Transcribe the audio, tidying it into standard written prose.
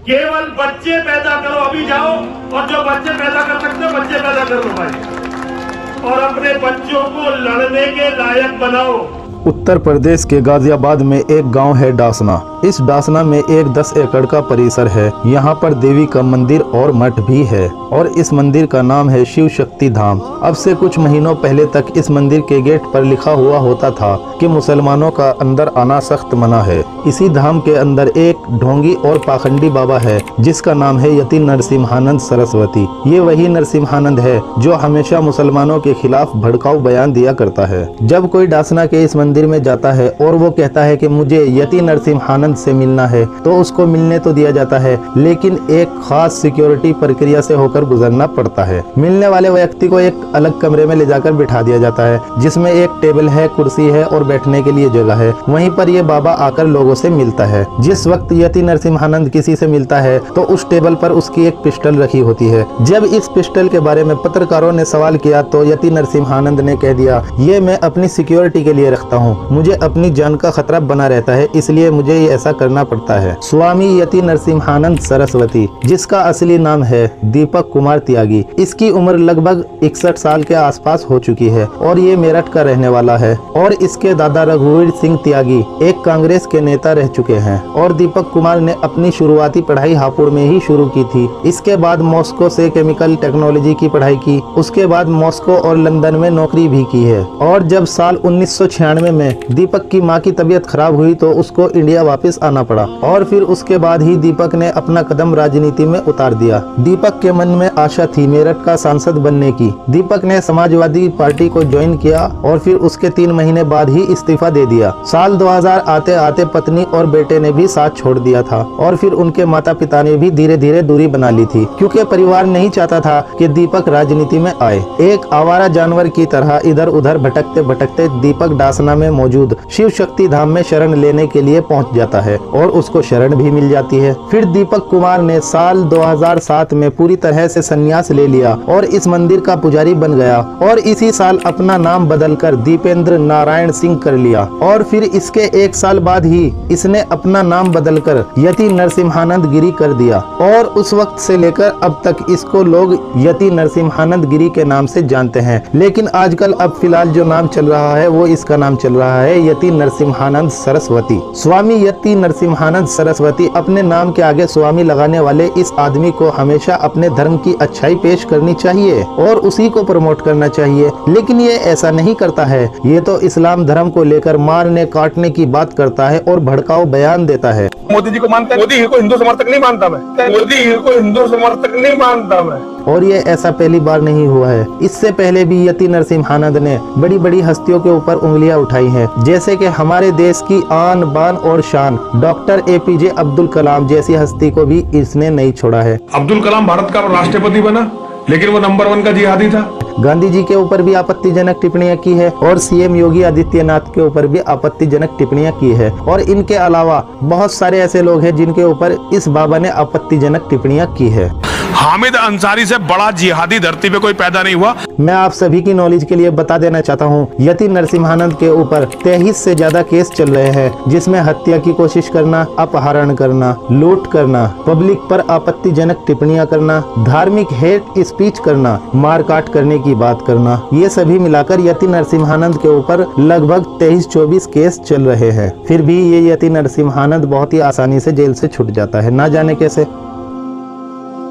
केवल बच्चे पैदा करो, अभी जाओ और जो बच्चे पैदा कर सकते हो बच्चे पैदा कर लो भाई, और अपने बच्चों को लड़ने के लायक बनाओ। उत्तर प्रदेश के गाजियाबाद में एक गांव है डासना। इस डासना में एक 10 एकड़ का परिसर है। यहाँ पर देवी का मंदिर और मठ भी है और इस मंदिर का नाम है शिव शक्ति धाम। अब से कुछ महीनों पहले तक इस मंदिर के गेट पर लिखा हुआ होता था कि मुसलमानों का अंदर आना सख्त मना है। इसी धाम के अंदर एक ढोंगी और पाखंडी बाबा है जिसका नाम है यति नरसिम्हानंद सरस्वती। ये वही नरसिम्हानंद है जो हमेशा मुसलमानों के खिलाफ भड़काऊ बयान दिया करता है। जब कोई डासना के इस मंदिर में जाता है और वो कहता है कि मुझे यति नरसिम्हानंद से मिलना है तो उसको मिलने तो दिया जाता है, लेकिन एक खास सिक्योरिटी प्रक्रिया से होकर गुजरना पड़ता है। मिलने वाले व्यक्ति को एक अलग कमरे में ले जाकर बिठा दिया जाता है जिसमें एक टेबल है, कुर्सी है और बैठने के लिए जगह है। वहीं पर ये बाबा आकर लोगों से मिलता है। जिस वक्त यति नरसिम्हानंद किसी से मिलता है तो उस टेबल पर उसकी एक पिस्टल रखी होती है। जब इस पिस्टल के बारे में पत्रकारों ने सवाल किया तो यति नरसिम्हानंद ने कह दिया, ये मैं अपनी सिक्योरिटी के लिए रखता हूँ, मुझे अपनी जान का खतरा बना रहता है, इसलिए मुझे ये ऐसा करना पड़ता है। स्वामी यति नरसिम्हानंद सरस्वती, जिसका असली नाम है दीपक कुमार त्यागी, इसकी उम्र लगभग 61 साल के आसपास हो चुकी है और ये मेरठ का रहने वाला है। और इसके दादा रघुवीर सिंह त्यागी एक कांग्रेस के नेता रह चुके हैं और दीपक कुमार ने अपनी शुरुआती पढ़ाई हापुड़ में ही शुरू की थी। इसके बाद मॉस्को से केमिकल टेक्नोलॉजी की पढ़ाई की, उसके बाद मॉस्को और लंदन में नौकरी भी की है। और जब साल 1996 में दीपक की मां की तबीयत खराब हुई तो उसको इंडिया वापस आना पड़ा और फिर उसके बाद ही दीपक ने अपना कदम राजनीति में उतार दिया। दीपक के मन में आशा थी मेरठ का सांसद बनने की। दीपक ने समाजवादी पार्टी को ज्वाइन किया और फिर उसके 3 महीने बाद ही इस्तीफा दे दिया। साल 2000 आते आते पत्नी और बेटे ने भी साथ छोड़ दिया था और फिर उनके माता पिता ने भी धीरे धीरे दूरी बना ली थी क्योंकि परिवार नहीं चाहता था कि दीपक राजनीति में आए। एक आवारा जानवर की तरह इधर उधर भटकते भटकते दीपक डासना में मौजूद शिव शक्ति धाम में शरण लेने के लिए पहुंच जाता है और उसको शरण भी मिल जाती है। फिर दीपक कुमार ने साल 2007 में पूरी तरह से संन्यास ले लिया और इस मंदिर का पुजारी बन गया और इसी साल अपना नाम बदलकर दीपेंद्र नारायण सिंह कर लिया। और फिर इसके 1 साल बाद ही इसने अपना नाम बदलकर यति नरसिम्हानंद गिरी कर दिया और उस वक्त से लेकर अब तक इसको लोग यति नरसिम्हानंद गिरी के नाम से जानते हैं। लेकिन आजकल अब फिलहाल जो नाम चल रहा है वो इसका नाम चल रहा है यति नरसिम्हानंद सरस्वती। स्वामी यति नरसिम्हानंद सरस्वती, अपने नाम के आगे स्वामी लगाने वाले इस आदमी को हमेशा अपने धर्म की अच्छाई पेश करनी चाहिए और उसी को प्रमोट करना चाहिए, लेकिन ये ऐसा नहीं करता है। ये तो इस्लाम धर्म को लेकर मारने काटने की बात करता है और भड़काऊ बयान देता है। मोदी जी को मानता है, मोदी को हिंदू समर्थक नहीं मानता मैं, मोदी को हिंदू समर्थक नहीं मानता मैं। और ये ऐसा पहली बार नहीं हुआ है। इससे पहले भी यति नरसिम्हानंद ने बड़ी बड़ी हस्तियों के ऊपर उंगलियां उठाई हैं, जैसे कि हमारे देश की आन बान और शान डॉक्टर APJ अब्दुल कलाम जैसी हस्ती को भी इसने नहीं छोड़ा है। अब्दुल कलाम भारत का राष्ट्रपति बना लेकिन वो नंबर 1 का जिहादी था। गांधी जी के ऊपर भी आपत्तिजनक टिप्पणियां की है और CM योगी आदित्यनाथ के ऊपर भी आपत्तिजनक टिप्पणियां की है और इनके अलावा बहुत सारे ऐसे लोग हैं जिनके ऊपर इस बाबा ने आपत्तिजनक टिप्पणियां की है। हामिद अंसारी से बड़ा जिहादी धरती पे कोई पैदा नहीं हुआ। मैं आप सभी की नॉलेज के लिए बता देना चाहता हूँ, यति नरसिम्हानंद के ऊपर 23 से ज्यादा केस चल रहे हैं जिसमें हत्या की कोशिश करना, अपहरण करना, लूट करना, पब्लिक पर आपत्तिजनक टिप्पणियां करना, धार्मिक हेट स्पीच करना, मारकाट करने की बात करना, ये सभी मिलाकर यति नरसिम्हानंद के ऊपर लगभग 23-24 केस चल रहे हैं। फिर भी ये यति नरसिम्हानंद बहुत ही आसानी से जेल से छूट जाता है, ना जाने कैसे।